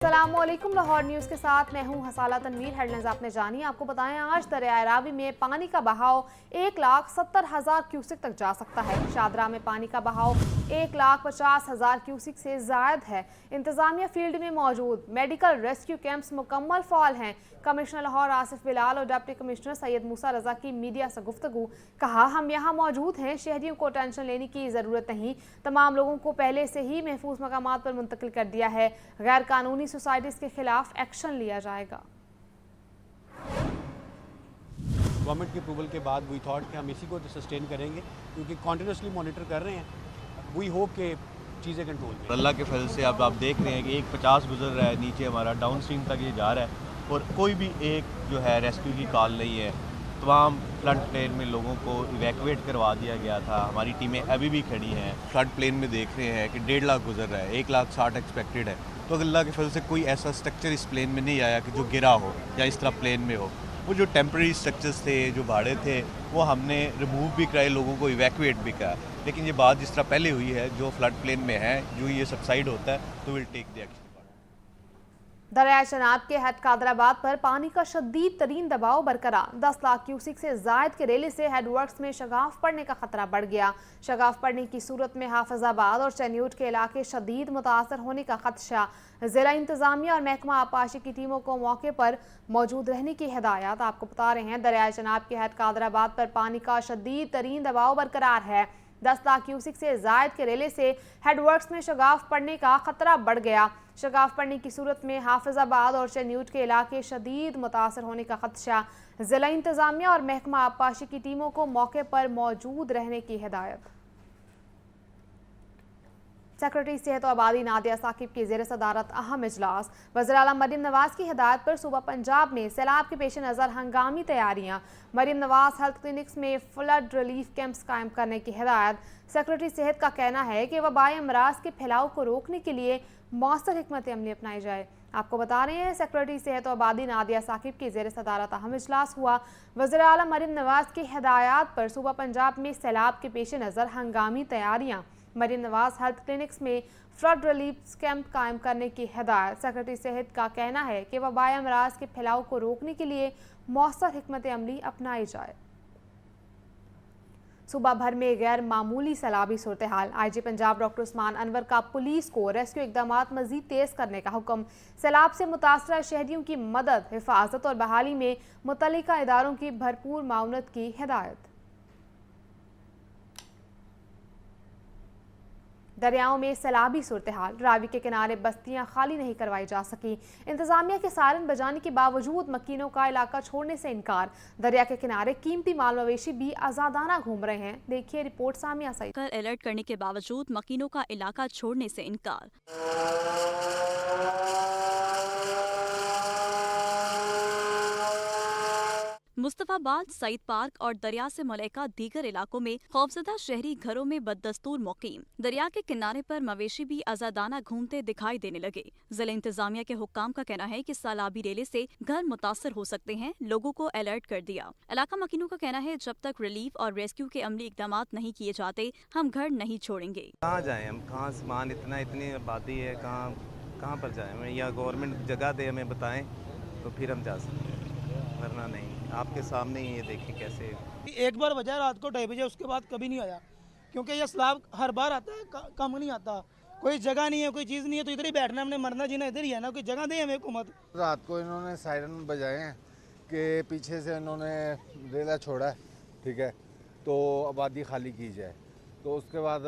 अस्सलाम वालेकुम। लाहौर न्यूज़ के साथ मैं हूं हसाला तनवीर। हेडलाइंस आपने जानी। आपको बताएं, आज दरियाए रावी में पानी का बहाव 1,70,000 क्यूसिक तक जा सकता है। शादरा में पानी का बहाव 1,50,000 क्यूसिक से ज़ायद है। इंतज़ामिया फील्ड में मौजूद मेडिकल रेस्क्यू कैंप्स मुकम्मल फ़ाल हैं। कमिश्नर लाहौर आसिफ बिलाल और डिप्टी कमिश्नर सैयद मूसा रजा की मीडिया से गुफ्तगू। कहा, हम यहाँ मौजूद हैं, शहरियों को टेंशन लेने की ज़रूरत नहीं। तमाम लोगों को पहले से ही महफूज मकामात पर मुंतकिल कर दिया है। गैर कानूनी सोसाइटीज़ के खिलाफ एक्शन लिया जाएगा। गवर्नमेंट की अप्रूवल के बाद वी थॉट कि हम इसी को सस्टेन करेंगे, क्योंकि कॉन्टिन्यूसली मॉनिटर कर रहे हैं। वी होप कि चीज़ें कंट्रोल में। अल्लाह के फजल से अब आप देख रहे हैं कि 150 गुजर रहा है, नीचे हमारा डाउन स्ट्रीम तक ये जा रहा है और कोई भी एक जो है रेस्क्यू की कॉल नहीं है। तमाम फ्लड प्लेन में लोगों को इवैक्यूएट करवा दिया गया था। हमारी टीमें अभी भी खड़ी हैं। फ्लड प्लेन में देख रहे हैं कि 1.5 लाख गुजर रहा है, 1,60,000 एक्सपेक्टेड है। तो अल्लाह के फजल से कोई ऐसा स्ट्रक्चर इस प्लेन में नहीं आया कि जो गिरा हो या इस तरह प्लेन में हो। वो जो टेम्प्रेरी स्ट्रक्चर्स थे, जो भाड़े थे, वो हमने रिमूव भी कराए, लोगों को इवैक्यूएट भी करा। लेकिन ये बात जिस तरह पहले हुई है, जो फ्लड प्लेन में है, जो ये सबसाइड होता है, तो विल टेक द एक्शन। दरिया चनाब के हेड कादराबाद पर पानी का शदीद तरीन दबाव बरकरार। 10 लाख क्यूसिक से जायद के रेले से हेडवर्क्स में शगाफ पड़ने का खतरा बढ़ गया। शगाफ पड़ने की सूरत में हाफिजाबाद और चन्यूट के इलाके शदीद मुतासर होने का खदशा। जिला इंतजामिया और महकमा आबपाशी की टीमों को मौके पर मौजूद रहने की हिदायत। आपको बता रहे हैं, दरिया चनाब के हेड कादराबाद पर पानी का शदीद तरीन दबाव बरकरार है। 10 लाख क्यूसिक से जायद के रेले से हेडवर्क्स में शगाफ पड़ने का खतरा बढ़ गया। शगाफ पड़ने की सूरत में हाफिजाबाद और चन्यूट के इलाके शदीद मुतासर होने का खदशा। जिला इंतजामिया और महकमा आबपाशी की टीमों को मौके पर मौजूद रहने की हिदायत। सेक्रेटरी सेहत और आबादी नादिया साकिब की ज़ेर सदारत अहम इजलास। वज़ीर आला मरीम नवाज की हिदायत पर सूबा पंजाब में सैलाब के पेश नज़र हंगामी तैयारियां। मरीम नवाज हेल्थ क्लिनिक्स में फ्लड रिलीफ कैंप्स कायम करने की हिदायत। सेक्रेटरी सेहत का कहना है कि वबाई अमराज के फैलाव को रोकने के लिए मौसर हिकमत अमली अपनाई जाए। आपको बता रहे हैं, सेक्रेटरी सेहत और आबादी नादिया साकिब की ज़ेर सदारत अहम इजलास हुआ। वज़ीर आला मरीम नवाज की हिदायत पर सूबा पंजाब में सैलाब के पेश नज़र हंगामी तैयारियां। मरीम नवाज हेल्थ क्लिनिक्स में फ्लड रिलीफ कैंप कायम करने की हिदायत। सेक्रेटरी सेहत का कहना है कि वबाई अमराज के फैलाव को रोकने के लिए मौसर हिकमत अमली अपनाई जाए। सूबा भर में गैर मामूली सैलाबी सूरत हाल। IG पंजाब डॉक्टर उस्मान अनवर का पुलिस को रेस्क्यू इकदामात मजीद तेज करने का हुक्म। सैलाब से मुतासरा शहरियों की मदद, हिफाजत और बहाली में मुतल्लिका इदारों की भरपूर माउनत की हिदायत। दरियाओं में सैलाबी सूरत हाल। रावी के किनारे बस्तियां खाली नहीं करवाई जा सकी। इंतजामिया के सायरन बजाने के बावजूद मकीनों का इलाका छोड़ने से इनकार। दरिया के किनारे कीमती माल मवेशी भी आजादाना घूम रहे हैं। देखिए रिपोर्ट सामिया सईद। अलर्ट करने के बावजूद मकीनों का इलाका छोड़ने से इनकार। मुस्तफाबाद, सईद पार्क और दरिया से मुलैका दीगर इलाकों में खौफजदा शहरी घरों में बददस्तूर मुकीम। दरिया के किनारे पर मवेशी भी आजादाना घूमते दिखाई देने लगे। जिला इंतजामिया के हुक्काम का कहना है कि सैलाबी रेले से घर मुतासर हो सकते हैं। लोगों को अलर्ट कर दिया। इलाका मकीनों का कहना है, जब तक रिलीफ और रेस्क्यू के अमली इकदामात नहीं किए जाते, हम घर नहीं छोड़ेंगे। कहाँ जाएँ हम, कहाँ सामान इतनी आबादी है, कहाँ पर जाएँ? या गवर्नमेंट जगह दे हमें बताएं तो फिर हम जा सकते हैं, वरना नहीं। आपके सामने ही ये देखिए कैसे। एक बार बजा रात को 2:30 बजे, उसके बाद कभी नहीं आया, क्योंकि ये सैलाब हर बार आता है, कम नहीं आता। कोई जगह नहीं है, कोई चीज़ नहीं है, तो इधर ही बैठना, हमने मरना जीना इधर ही है ना। कोई जगह दे हमें हुकूमत। रात को इन्होंने सायरन बजाए हैं कि पीछे से इन्होंने रेला छोड़ा है, ठीक है, तो आबादी खाली की जाए। तो उसके बाद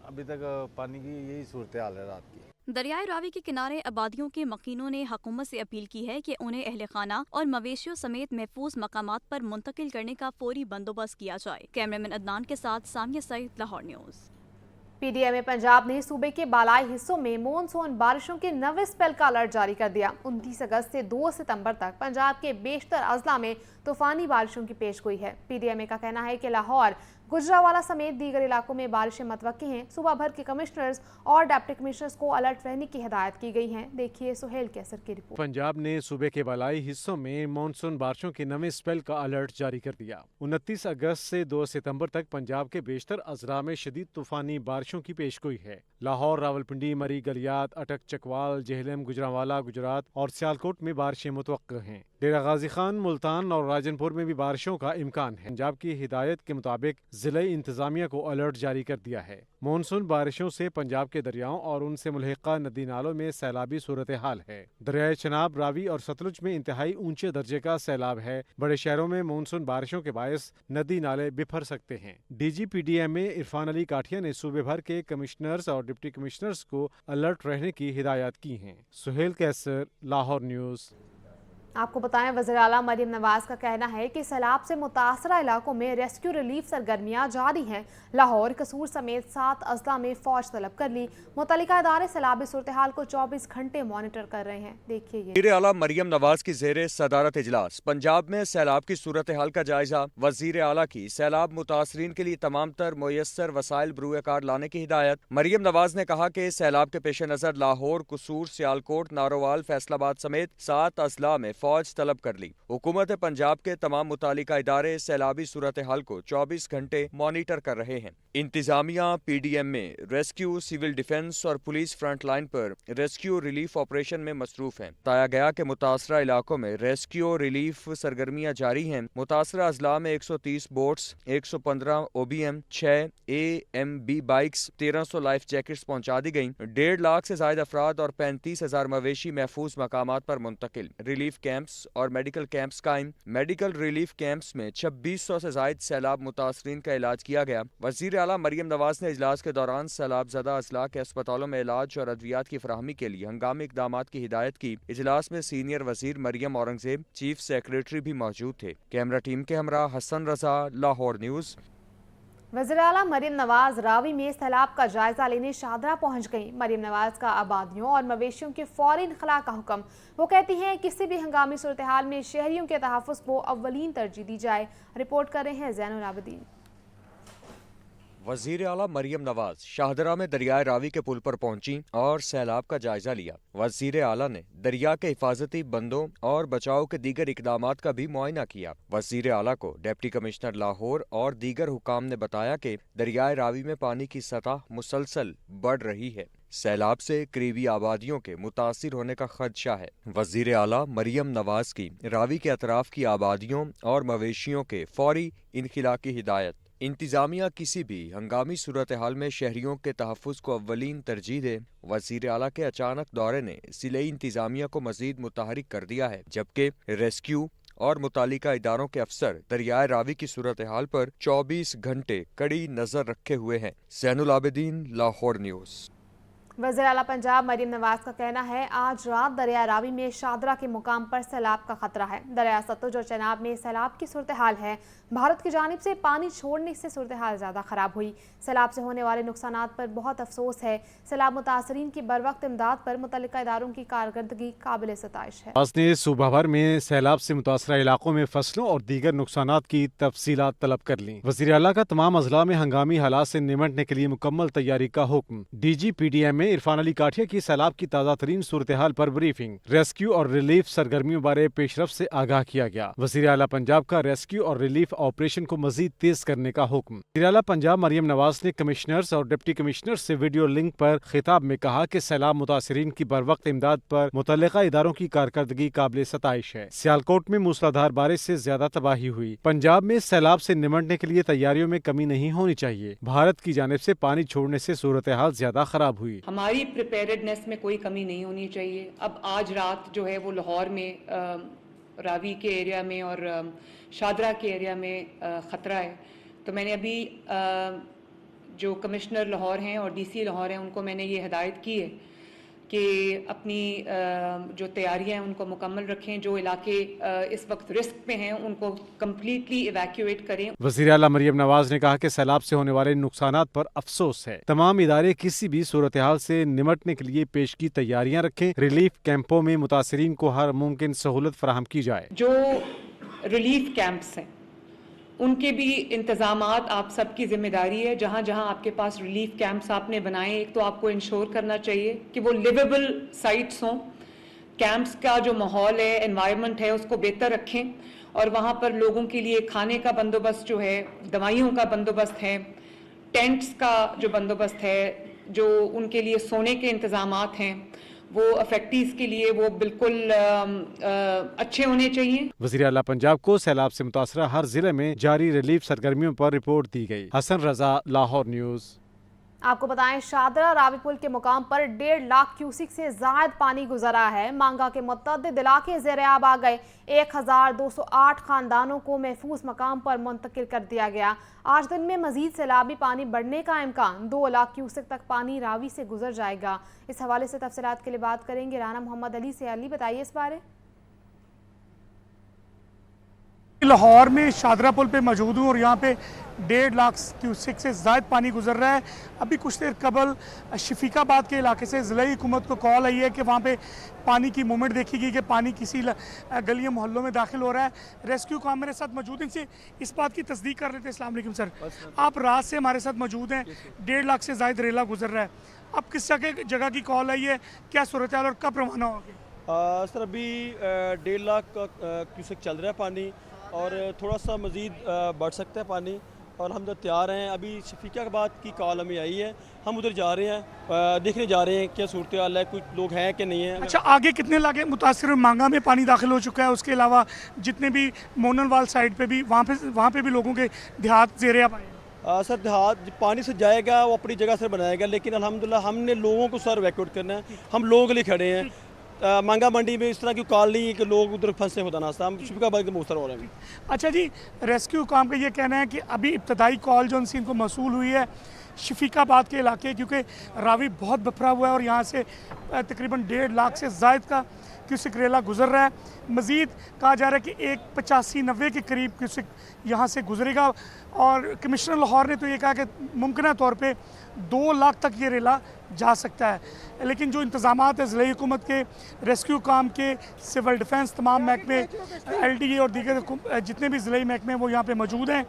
अभी तक पानी की यही सूरत हाल है रात की। दरियाए रावी के किनारे आबादियों के मकीनों ने हुकूमत से अपील की है कि उन्हें अहले खाना और मवेशियों समेत महफूज मकामात पर मुंतकिल करने का फौरी बंदोबस्त किया जाए। कैमरामैन अदनान के साथ सामिया सईद, लाहौर न्यूज़। PDMA पंजाब ने सूबे के बालाई हिस्सों में मॉनसून बारिशों के नवे स्पेल का अलर्ट जारी कर दिया। 29 अगस्त से 2 सितंबर तक पंजाब के बेशतर अजला में तूफानी बारिशों की पेशगोई है। PDMA का कहना है कि लाहौर, गुजरावाला समेत दीगर इलाकों में बारिशें मतवक्की हैं। सुबह भर के कमिश्नर्स और डिप्टी कमिश्नर्स को अलर्ट रहने की हिदायत की गई है। देखिए सुहेल कैसर की रिपोर्ट। पंजाब ने सूबे के बालाई हिस्सों में मानसून बारिशों के नवे स्पेल का अलर्ट जारी कर दिया। 29 अगस्त से 2 सितंबर तक पंजाब के बेशतर अजला में शदीद तूफानी बारिशों की पेशगोई है। लाहौर, रावलपिंडी, मरी, गलियात, अटक, चकवाल, जेहलम, गुजरांवाला, गुजरात और सियालकोट में बारिशें मुतवक्किल हैं। डेरा गाजी खान, मुल्तान और राजनपुर में भी बारिशों का इम्कान है। पंजाब की हिदायत के मुताबिक जिले इंतजामिया को अलर्ट जारी कर दिया है। मानसून बारिशों से पंजाब के दरियाओं और उनसे मुल्हिका नदी नालों में सैलाबी सूरत हाल है। दरियाए चनाब, रावी और सतलुज में इंतहाई ऊंचे दर्जे का सैलाब है। बड़े शहरों में मानसून बारिशों के बायस नदी नाले बिफर सकते हैं। DGPDM में इरफान अली काठिया ने सूबे भर के कमिश्नर्स और डिप्टी कमिश्नर्स को अलर्ट रहने की हिदायत की हैं। सुहेल कैसर, लाहौर न्यूज़। आपको बताएं, वज़ीर आला मरियम नवाज का कहना है कि सैलाब से मुतासरा इलाकों में रेस्क्यू रिलीफ सरगर्मियां जारी हैं। लाहौर, कसूर समेत 7 अजला में फौज तलब कर ली। मुतल्लिका इदारे सैलाबी सूरत हाल को 24 घंटे मॉनिटर कर रहे हैं। देखिए ये। वज़ीर आला मरियम नवाज की ज़ेरे सदारत इजलास पंजाब में सैलाब की सूरत हाल का जायजा। वज़ीर आला की सैलाब मुतासरीन के लिए तमाम तर मुयस्सर वसाइल बरूए कार लाने की हिदायत। मरियम नवाज ने कहा कि सैलाब के पेश नज़र लाहौर, कसूर, सियालकोट, नारोवाल, फैसलाबाद समेत 7 अजला में फौज तलब कर ली। हुकूमत पंजाब के तमाम मुतालिका इदारे सैलाबी सूरत हाल को 24 घंटे मॉनिटर कर रहे हैं। इंतजामिया PDM में रेस्क्यू, सिविल डिफेंस और पुलिस फ्रंट लाइन पर रेस्क्यू रिलीफ ऑपरेशन में मसरूफ हैं। बताया गया कि मुतासरा इलाकों में रेस्क्यू रिलीफ सरगर्मियां जारी हैं। मुतासरा अजला में 130 boats, 115 OBM, 6 AMB bikes, 1300 life jackets पहुंचा दी गयी। 1.5 लाख से ज्यादा अफराद और 35,000 मवेशी महफूज मकामात पर मुंतकिल। रिलीफ कैंप्स और मेडिकल कैंप्स कायम। मेडिकल रिलीफ कैंप्स में 2600 से ज्यादा सैलाब मुतासरीन का इलाज किया गया। वज़ीर आला मरियम नवाज ने इजलास के दौरान सैलाब ज़दा अजला के अस्पतालों में इलाज और अद्वियात की फराहमी के लिए हंगामी इकदामात की हिदायत की। इजलास में सीनियर वजीर मरियम औरंगजेब, चीफ सेक्रेटरी भी मौजूद थे। कैमरा टीम के हमरा हसन रजा, लाहौर न्यूज़। वज़ीर आला मरियम नवाज रावी में सैलाब का जायजा लेने शादरा पहुंच गईं। मरियम नवाज का आबादियों और मवेशियों के फौरी इनखला का हुक्म। वो कहती हैं किसी भी हंगामी सूरत हाल में शहरियों के तहफ़्फ़ुज़ को अव्वलीन तरजीह दी जाए। रिपोर्ट कर रहे हैं ज़ैनुल आबिदीन। वज़ीर आला मरियम नवाज शाहदरा में दरियाए रावी के पुल पर पहुंची और सैलाब का जायजा लिया। वज़ीर आला ने दरिया के हिफाजती बंदों और बचाव के दीगर इकदामात का भी मुआयना किया। वज़ीर आला को डिप्टी कमिश्नर लाहौर और दीगर हुकाम ने बताया कि दरियाए रावी में पानी की सतह मुसलसल बढ़ रही है। सैलाब से करीबी आबादियों के मुतासिर होने का खदशा है। वज़ीर आला मरियम नवाज की रावी के अतराफ की आबादियों और मवेशियों के फौरी इनखिला की हिदायत। इंतजामिया किसी भी हंगामी सूरत हाल में शहरियों के तहफ़्फ़ुज़ को अव्वलीन तरजीह दे। वज़ीर आला के अचानक दौरे ने ज़िले इंतजामिया को मज़ीद मुतहरिक कर दिया है, जबकि रेस्क्यू और मुतालिका इदारों के अफसर दरियाए रावी की सूरत हाल पर 24 घंटे कड़ी नज़र रखे हुए हैं। ज़ैनुल आबिदीन, लाहौर न्यूज़। वज़ीर आला पंजाब मरियम नवाज का कहना है आज रात दरिया रावी में शादरा के मुकाम पर सैलाब का खतरा है। दरिया सतलुज और चनाब में सैलाब की सूरत हाल है। भारत की जानिब से पानी छोड़ने से सूरत हाल ज़्यादा ख़राब हुई। सैलाब से होने वाले नुकसानात पर बहुत अफसोस है। सैलाब मुतासरीन की बर वक्त इमदाद पर मुतल्लिका इदारों की कारकर्दगी काबिल सताइश है। ने सूबा भर में सैलाब से मुतासरा इलाकों में फसलों और दीगर नुकसानात की तफसीलात तलब कर ली। वज़ीर आला का तमाम अजला में हंगामी हालात से निमटने के लिए मुकम्मल तैयारी का हुक्म। DGPDM में इरफान अली काठिया की सैलाब की ताज़ा तरीन सूरत हाल पर ब्रीफिंग। रेस्क्यू और रिलीफ सरगर्मियों बारे पेशरफ से आगाह किया गया। वज़ीर आला पंजाब का रेस्क्यू और रिलीफ ऑपरेशन को मजीद तेज करने का हुक्म। वज़ीर आला पंजाब मरियम नवाज ने कमिश्नर्स और डिप्टी कमिश्नर्स से वीडियो लिंक पर खिताब में कहा कि सैलाब मुतासरीन की बर वक्त इमदाद पर मुतल्लिका इदारों की कारकर्दगी काबिल सताइश है। सियालकोट में मूसलाधार बारिश से ज्यादा तबाही हुई। पंजाब में सैलाब से निमटने के लिए तैयारियों में कमी नहीं होनी चाहिए। भारत की जानिब से पानी छोड़ने से सूरत हाल ज्यादा खराब हुई। हमारी प्रिपेयर्डनेस में कोई कमी नहीं होनी चाहिए। अब आज रात जो है वो लाहौर में रावी के एरिया में और शादरा के एरिया में ख़तरा है। तो मैंने अभी जो कमिश्नर लाहौर हैं और DC लाहौर हैं उनको मैंने ये हिदायत की है कि अपनी जो तैयारियां हैं उनको मुकम्मल रखें। जो इलाके इस वक्त रिस्क पे हैं उनको कम्प्लीटली इवैक्यूएट करें। वज़ीर आला मरियम नवाज ने कहा कि सैलाब से होने वाले नुकसानात पर अफसोस है। तमाम इदारे किसी भी सूरत हाल से निमटने के लिए पेश की तैयारियां रखें। रिलीफ कैंपों में मुतासरीन को हर मुमकिन सहूलत फराहम की जाए। जो रिलीफ कैंप्स हैं उनके भी इंतज़ामात आप सबकी ज़िम्मेदारी है। जहाँ जहाँ आपके पास रिलीफ कैंप्स आपने बनाए, एक तो आपको इंश्योर करना चाहिए कि वो लिवेबल साइट्स हों, कैंप्स का जो माहौल है, एनवायरनमेंट है, उसको बेहतर रखें, और वहाँ पर लोगों के लिए खाने का बंदोबस्त जो है, दवाइयों का बंदोबस्त है, टेंट्स का जो बंदोबस्त है, जो उनके लिए सोने के इंतज़ामात हैं, वो अफेक्टीज के लिए वो बिल्कुल अच्छे होने चाहिए। वज़ीर आला पंजाब को सैलाब से मुतासरा हर जिले में जारी रिलीफ सरगर्मियों पर रिपोर्ट दी गई। हसन रजा, लाहौर न्यूज़। आपको बताएं, शादरा रावी पुल के मुकाम पर 1.5 लाख क्यूसिक से जायद पानी गुजरा है। मांगा के मुतअद्दिद इलाके ज़ेर-ए-आब आ गए। 1208 खानदानों को महफूज मकाम पर मुंतकिल कर दिया गया। आज दिन में मजीद सैलाबी पानी बढ़ने का इम्कान। 2 लाख क्यूसिक तक पानी रावी से गुजर जाएगा। इस हवाले से तफसीलात के लिए बात करेंगे राना मोहम्मद अली से। अली, बताइए इस बारे। लाहौर में शादरा पुल पे मौजूद हूँ और यहाँ पे 1.5 लाख क्यूसिक से ज़ायद पानी गुजर रहा है। अभी कुछ देर कबल शफीकाबाद के इलाके से ज़िला हुकूमत को कॉल आई है कि वहाँ पे पानी की मूवमेंट देखी गई कि पानी किसी गलियों मोहल्लों में दाखिल हो रहा है। रेस्क्यू काम मेरे साथ मौजूद हैं, इनसे इस बात की तस्दीक कर रहे थे। अस्सलाम वालेकुम सर, आप रात से हमारे साथ मौजूद हैं। 1.5 लाख से ज़ायद रेला गुजर रहा है। अब किस जगह की कॉल आई है, क्या सूरत हाल और कब रवाना होगी? सर अभी 1.5 लाख क्यूसेक चल रहा है पानी, और थोड़ा सा मज़ीद बढ़ सकता है पानी, और हम तो तैयार हैं। अभी शफीकाबाद की कॉल हमें आई है, हम उधर जा रहे हैं, देखने जा रहे हैं क्या सूरत हाल है, कुछ लोग हैं कि नहीं है। अच्छा, आगे कितने इलाके मुतासिर? मांगा में पानी दाखिल हो चुका है, उसके अलावा जितने भी मोननवाल साइड पे भी वहाँ पे भी लोगों के देहात ज़ेर-ए-आब आए। सर देहात पानी से जाएगा, वो अपनी जगह से बनाएगा, लेकिन अल्हम्दुलिल्लाह हमने लोगों को सर इवैक्यूएट करना है। हम लोगों के लिए खड़े हैं। मांगा मंडी में इस तरह की कॉल नहीं है कि लोग उधर फंसे होता नाश्ता, हम शफीकाबाद के मुस्तर हो रहे हैं। अच्छा जी, रेस्क्यू काम का ये कहना है कि अभी इब्तदाई कॉल जो उनसे इनको मौसूल हुई है शफीकाबाद के इलाके, क्योंकि रावी बहुत बफरा हुआ है और यहाँ से तकरीबन 1.5 लाख से ज़ायद का क्यूसिक रेला गुजर रहा है। मज़ीद कहा जा रहा है कि 85-90 के करीब क्यूसिक यहाँ से गुजरेगा, और कमिश्नर लाहौर ने तो ये कहा कि मुमकिन तौर पे 2 लाख तक ये रेला जा सकता है। लेकिन जो इंतज़ामात है ज़िला हुकूमत के, रेस्क्यू काम के, सिविल डिफेंस, तमाम महकमे, LDA और दीगर जितने भी ज़िला महकमे वो यहाँ पे मौजूद हैं।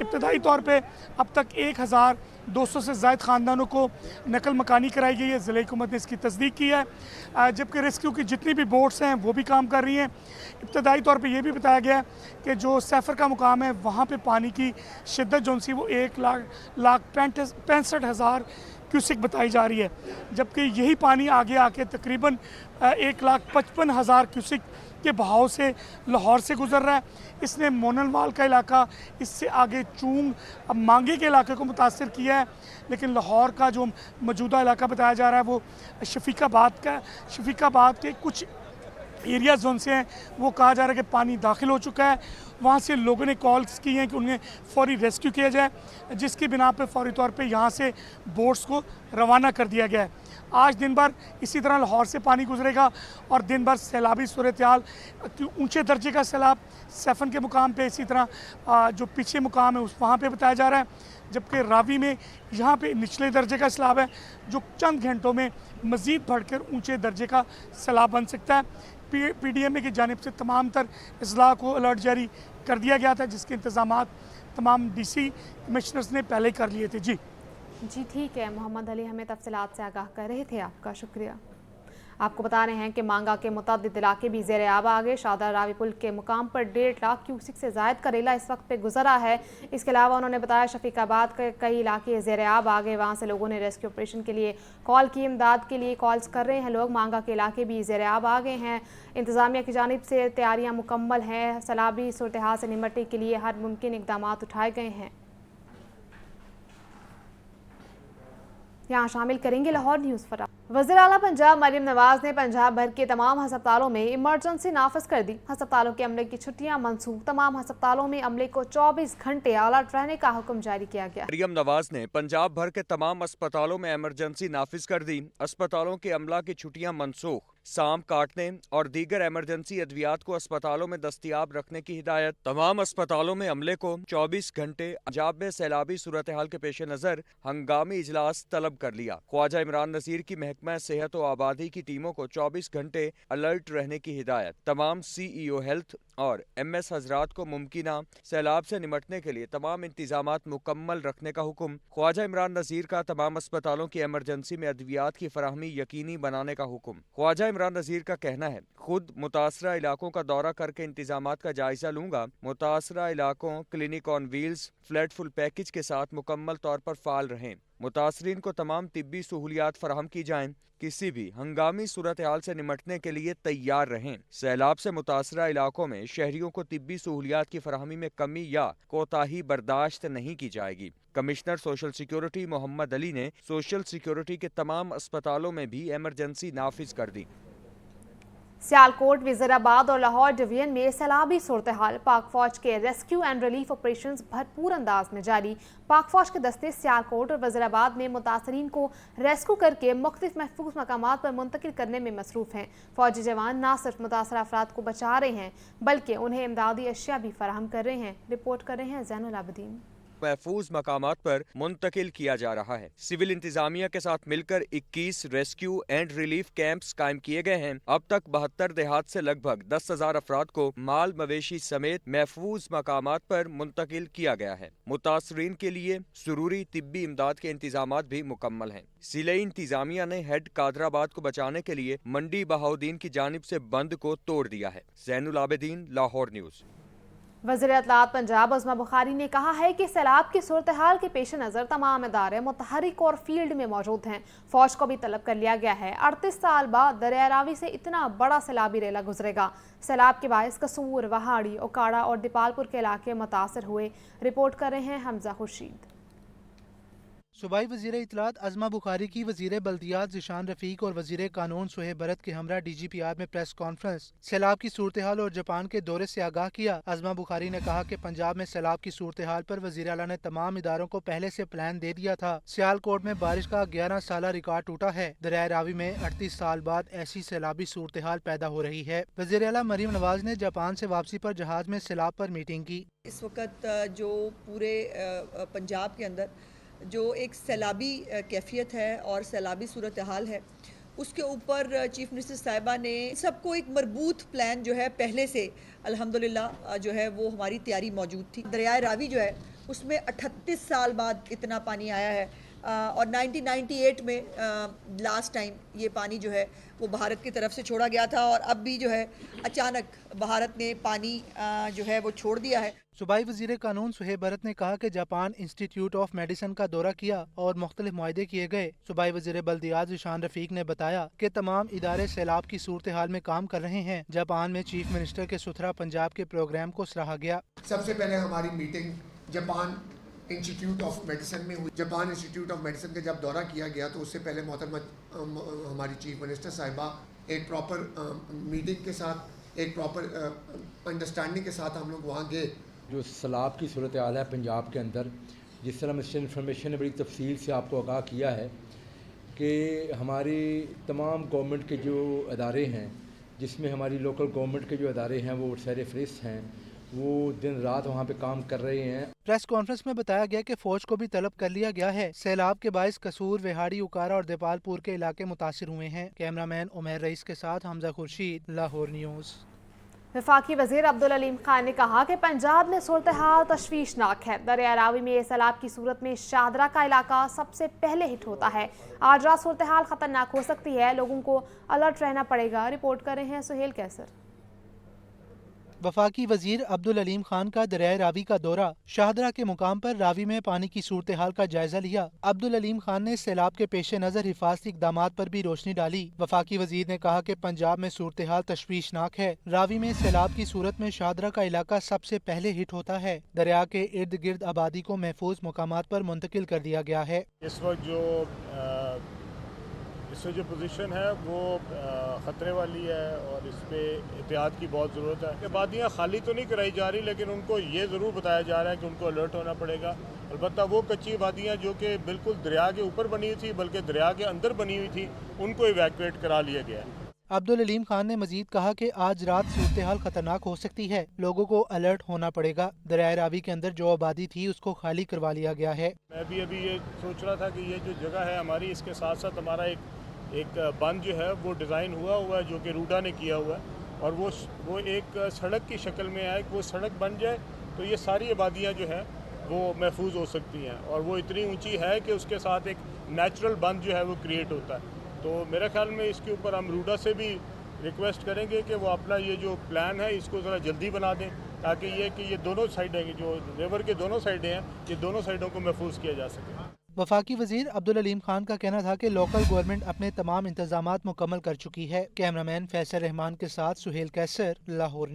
इब्तदाई तौर पे अब तक 1200 से ज़ायद ख़ानदानों को नकल मकानी कराई गई है। ज़िला हुकूमत ने इसकी तस्दीक की है, जबकि रेस्क्यू की जितनी भी बोट्स हैं वो भी काम कर रही हैं। इब्तदाई तौर पे ये भी बताया गया कि जो सैफर का मुकाम है वहाँ पे पानी की शिद्दत जो सी वो 1,65,000 क्यूसिक बताई जा रही है, जबकि यही पानी आगे आके तकरीबन 1,55,000 क्यूसिक के बहाव से लाहौर से गुजर रहा है। इसने मोननवाल का इलाका, इससे आगे चूंग, अब मांगे के इलाके को मुतासर किया है, लेकिन लाहौर का जो मौजूदा इलाका बताया जा रहा है वो शफीकाबाद के कुछ एरिया जोन से हैं, वो कहा जा रहा है कि पानी दाखिल हो चुका है। वहाँ से लोगों ने कॉल्स की हैं कि उन्हें फौरी रेस्क्यू किया जाए, जिसकी बिना पे फौरी तौर पे यहाँ से बोट्स को रवाना कर दिया गया है। आज दिन भर इसी तरह लाहौर से पानी गुजरेगा और दिन भर सैलाबी सूरत हाल, ऊँचे दर्जे का सैलाब सैफन के मुकाम पे, इसी तरह जो पीछे मुकाम है उस वहाँ पे बताया जा रहा है, जबकि रावी में यहाँ पे निचले दर्जे का सैलाब है जो चंद घंटों में मज़ीद बढ़कर ऊँचे दर्जे का सैलाब बन सकता है। PDMA की जानिब से तमाम तर अजला को अलर्ट जारी कर दिया गया था, जिसके इंतज़ामात तमाम DC कमिश्नर्स ने पहले कर लिए थे। जी ठीक है, मोहम्मद अली हमें तफसीलात से आगाह कर रहे थे, आपका शुक्रिया। आपको बता रहे हैं कि मांगा के मुतअद्दिद इलाके भी ज़ेर-ए-आब आ गए। शादरा रावी पुल के मुकाम पर 1.5 लाख क्यूसिक से ज़ायद का रेला इस वक्त पे गुजरा है। इसके अलावा उन्होंने बताया शफीकाबाद के कई इलाके ज़ेर-ए-आब आ गए, वहाँ से लोगों ने रेस्क्यू ऑपरेशन के लिए कॉल की, इमदाद के लिए कॉल्स कर रहे हैं लोग। मांगा के इलाके भी ज़ेर-ए-आब आ गए हैं। इंतज़ामिया की जानिब से तैयारियाँ मुकम्मल हैं। सैलाबी सूरत हाल से निपटने के लिए हर मुमकिन इक़दाम उठाए गए हैं। यहाँ शामिल करेंगे लाहौर न्यूज़ फरा। वज़ीर आला पंजाब मरियम नवाज़ ने पंजाब भर के तमाम हस्पतालों में इमरजेंसी नाफिज कर दी। हस्पतालों के अमले की छुट्टियां मनसूख। तमाम हस्पतालों में अमले को 24 घंटे अलर्ट रहने का हुक्म जारी किया गया। मरियम नवाज ने पंजाब भर के तमाम अस्पतालों में इमरजेंसी नाफिज कर दी। अस्पतालों के अमला की छुट्टियां मनसूख। साम काटने और दीगर इमरजेंसी अद्वियात को अस्पतालों में दस्तयाब रखने की हिदायत। तमाम अस्पतालों में अमले को 24 घंटे पंजाब में सैलाबी सूरत हाल के पेश नज़र हंगामी इजलास तलब कर लिया। ख्वाजा इमरान नज़ीर की महकमा महकमा सेहत व आबादी की टीमों को 24 घंटे अलर्ट रहने की हिदायत। तमाम CEO हेल्थ और MS हजरात को मुमकिना सैलाब से निमटने के लिए तमाम इंतजामात मुकम्मल रखने का हुक्म। ख्वाजा इमरान नज़ीर का तमाम अस्पतालों की एमरजेंसी में अद्वियात की फराहमी यकीनी बनाने का हुक्म। ख्वाजा इमरान नज़ीर का कहना है, खुद मुतासरा इलाकों का दौरा करके इंतजामात का जायजा लूंगा। मुतासरा इलाकों clinic on wheels flood full package के साथ मुकम्मल तौर पर फाल रहें। मुतासरीन को तमाम तिब्बी सहूलियात फराहम की जाएं। किसी भी हंगामी सूरत हाल से निमटने के लिए तैयार रहें। सैलाब से मुतासरा इलाकों में शहरियों को तिब्बी सहूलियात की फराहमी में कमी या कोताही बर्दाश्त नहीं की जाएगी। Commissioner social security Mohammad Ali ने सोशल सिक्योरिटी के तमाम अस्पतालों में भी एमरजेंसी नाफिज कर दी। सियालकोट, वजीराबाद और लाहौर डिवीजन में सैलाबी सूरत हाल। पाक फौज के रेस्क्यू एंड रिलीफ ऑपरेशंस भरपूर अंदाज में जारी। पाक फौज के दस्ते सियालकोट और वजीराबाद में मुतासरीन को रेस्क्यू करके मुख्तलिफ महफूज मकामात पर मुंतकिल करने में मसरूफ हैं। फौजी जवान न सिर्फ मुतासरा अफराद को बचा रहे हैं बल्कि उन्हें इमदादी अशिया भी फराहम कर रहे हैं। रिपोर्ट कर रहे हैं ज़ैनुल आबिदीन। महफूज मकामात पर मुंतकिल किया जा रहा है। सिविल इंतजामिया के साथ मिलकर 21 रेस्क्यू एंड रिलीफ कैंप्स कायम किए गए हैं। अब तक 72 देहात से लगभग 10,000 अफराद को माल मवेशी समेत महफूज मकामात पर मुंतकिल किया गया है। मुतासरीन के लिए जरूरी तिब्बी इमदाद के इंतजामात भी मुकम्मल हैं। सिलाई इंतजामिया ने हेड कादराबाद को बचाने के लिए मंडी बहाउद्दीन की जानिब से बंद को तोड़ दिया है। ज़ैनुल आबिदीन, लाहौर न्यूज़। वज़ीर इत्तलात पंजाब अज़मा बुखारी ने कहा है कि सैलाब की सूरत हाल के पेश नज़र तमाम इदारे मुतहरिक और फील्ड में मौजूद हैं। फौज को भी तलब कर लिया गया है। 38 साल बाद दरिया रावी से इतना बड़ा सैलाबी रेला गुजरेगा। सैलाब के बायस कसूर, वहाड़ी, ओकाड़ा और दीपालपुर के इलाके मुतासर हुए। रिपोर्ट कर रहे हैं हमजा खुर्शीद। सूबाई वज़ीर इत्तलात अज़मा बुखारी की वज़ीर बल्दियात ज़िशान रफ़ीक और वज़ीर कानून सुहेब भरत के हमरा DGPR में प्रेस कॉन्फ्रेंस। सैलाब की सूरत हाल और जापान के दौरे से आगाह किया। अज़मा बुखारी ने कहा कि पंजाब में सैलाब की सूरत हाल पर वज़ीर आला ने तमाम इदारों को पहले से प्लान दे दिया था। सियालकोट में बारिश का 11 साला रिकॉर्ड टूटा है। दरिया रावी में 38 साल बाद ऐसी सैलाबी सूरत हाल पैदा हो रही है। वज़ीर आला मरीम नवाज ने जापान से वापसी पर जहाज में सैलाब पर मीटिंग की। इस वक्त जो पूरे पंजाब के अंदर जो एक सैलाबी कैफियत है और सैलाबी सूरत हाल है, उसके ऊपर चीफ मिनिस्टर साहिबा ने सबको एक मरबूत प्लान जो है पहले से अल्हम्दुलिल्लाह जो है वो हमारी तैयारी मौजूद थी। दरिया रावी जो है उसमें 38 साल बाद इतना पानी आया है और 1998 में लास्ट टाइम ये पानी जो है वो भारत की तरफ से छोड़ा गया था और अब भी जो है अचानक भारत ने पानी जो है वो छोड़ दिया है। सूबाई वज़ीर कानून सुहेब भरत ने कहा कि जापान इंस्टीट्यूट ऑफ मेडिसिन का दौरा किया और मुख्तलिफ मुआहदे किए गए। सूबाई वज़ीर बल्दियात ज़िशान रफ़ीक ने बताया कि तमाम इदारे सैलाब की सूरत हाल में काम कर रहे हैं। जापान में चीफ मिनिस्टर के सुथरा पंजाब के प्रोग्राम को सराहा गया। सबसे पहले हमारी meeting Japan institute of medicine में हुई। जापान इंस्टीट्यूट ऑफ मेडिसिन का जब दौरा किया गया तो उससे पहले मोहतरमा हमारी चीफ मिनिस्टर साहिबा एक प्रॉपर मीटिंग के साथ, एक प्रॉपर अंडरस्टैंडिंग के साथ हम लोग वहाँ गए। जो सैलाब की सूरत हाल है पंजाब के अंदर, जिस तरह मिनिस्टर इन्फॉर्मेशन ने बड़ी तफसील से आपको आगाह किया है कि हमारी तमाम गवर्नमेंट के जो अदारे हैं, जिसमें हमारी लोकल गवर्नमेंट के जो अदारे हैं वो सर फहरिस्त हैं, वो दिन रात वहाँ पे काम कर रहे हैं। प्रेस कॉन्फ्रेंस में बताया गया कि फौज को भी तलब कर लिया गया है। सैलाब के बायस कसूर, वेहाड़ी, उकारा और दीपालपुर के इलाके मुतासिर हुए हैं। कैमरामैन उमैर रईस के साथ हमजा खुर्शीद, लाहौर न्यूज़। वफाकी वज़ीर अब्दुल अलीम खान ने कहा कि पंजाब में सूरत हाल तशवीशनाक है। दरिया रावी में सैलाब की सूरत में शाहदरा का इलाका सबसे पहले हिट होता है। आज रात सूरत हाल खतरनाक हो सकती है, लोगों को अलर्ट रहना पड़ेगा। रिपोर्ट कर रहे हैं सुहेल कैसर। वफाकी वजीर अब्दुल अलीम खान का दरिया रावी का दौरा। शाहदरा के मुकाम पर रावी में पानी की सूरत हाल का जायजा लिया। अब्दुल अलीम खान ने सैलाब के पेश नज़र हिफाजती इक़दामात पर भी रोशनी डाली। वफाकी वजीर ने कहा कि पंजाब में सूरत हाल तशवीशनाक है। रावी में सैलाब की सूरत में शाहदरा का इलाका सबसे पहले हिट होता है। दरिया के इर्द गिर्द आबादी को महफूज मुकामात पर मुंतकिल कर दिया गया है। इस वक्त जो पोजीशन है वो ख़तरे वाली है और इस पे एहतियात की बहुत ज़रूरत है। आबादियाँ खाली तो नहीं कराई जा रही, लेकिन उनको ये ज़रूर बताया जा रहा है कि उनको अलर्ट होना पड़ेगा। अलबत्ता वो कच्ची आबादियाँ जो कि बिल्कुल दरिया के ऊपर बनी हुई थी, बल्कि दरिया के अंदर बनी हुई थी, उनको इवैक्यूएट करा लिया गया है। अब्दुल अलीम खान ने मजीद कहा कि आज रात सूरत हाल खतरनाक हो सकती है, लोगों को अलर्ट होना पड़ेगा। दरिया रावी के अंदर जो आबादी थी उसको खाली करवा लिया गया है। मैं भी अभी ये सोच रहा था कि ये जो जगह है हमारी, इसके साथ साथ हमारा एक ایک بند جو ہے وہ ڈیزائن ہوا ہے جو کہ روڈا نے کیا ہوا ہے اور وہ ایک سڑک کی شکل میں آئے کہ وہ سڑک بن جائے تو یہ ساری آبادیاں جو ہیں وہ محفوظ ہو سکتی ہیں اور وہ اتنی اونچی ہے کہ اس کے ساتھ ایک نیچرل بند جو ہے وہ کریٹ ہوتا ہے. تو میرے خیال میں اس کے اوپر ہم روڈا سے بھی ریکویسٹ کریں گے کہ وہ اپنا یہ جو پلان ہے اس کو ذرا جلدی بنا دیں تاکہ یہ دونوں سائڈیں جو ریور کے دونوں سائڈیں ہیں یہ دونوں سائڈوں کو محفوظ کیا جا سکے. وفاقی وزیر عبدالعلیم خان کا کہنا تھا کہ لوکل گورنمنٹ اپنے تمام انتظامات مکمل کر چکی ہے. کیمرہ مین فیصل رحمان کے ساتھ سہیل کیسر، لاہور.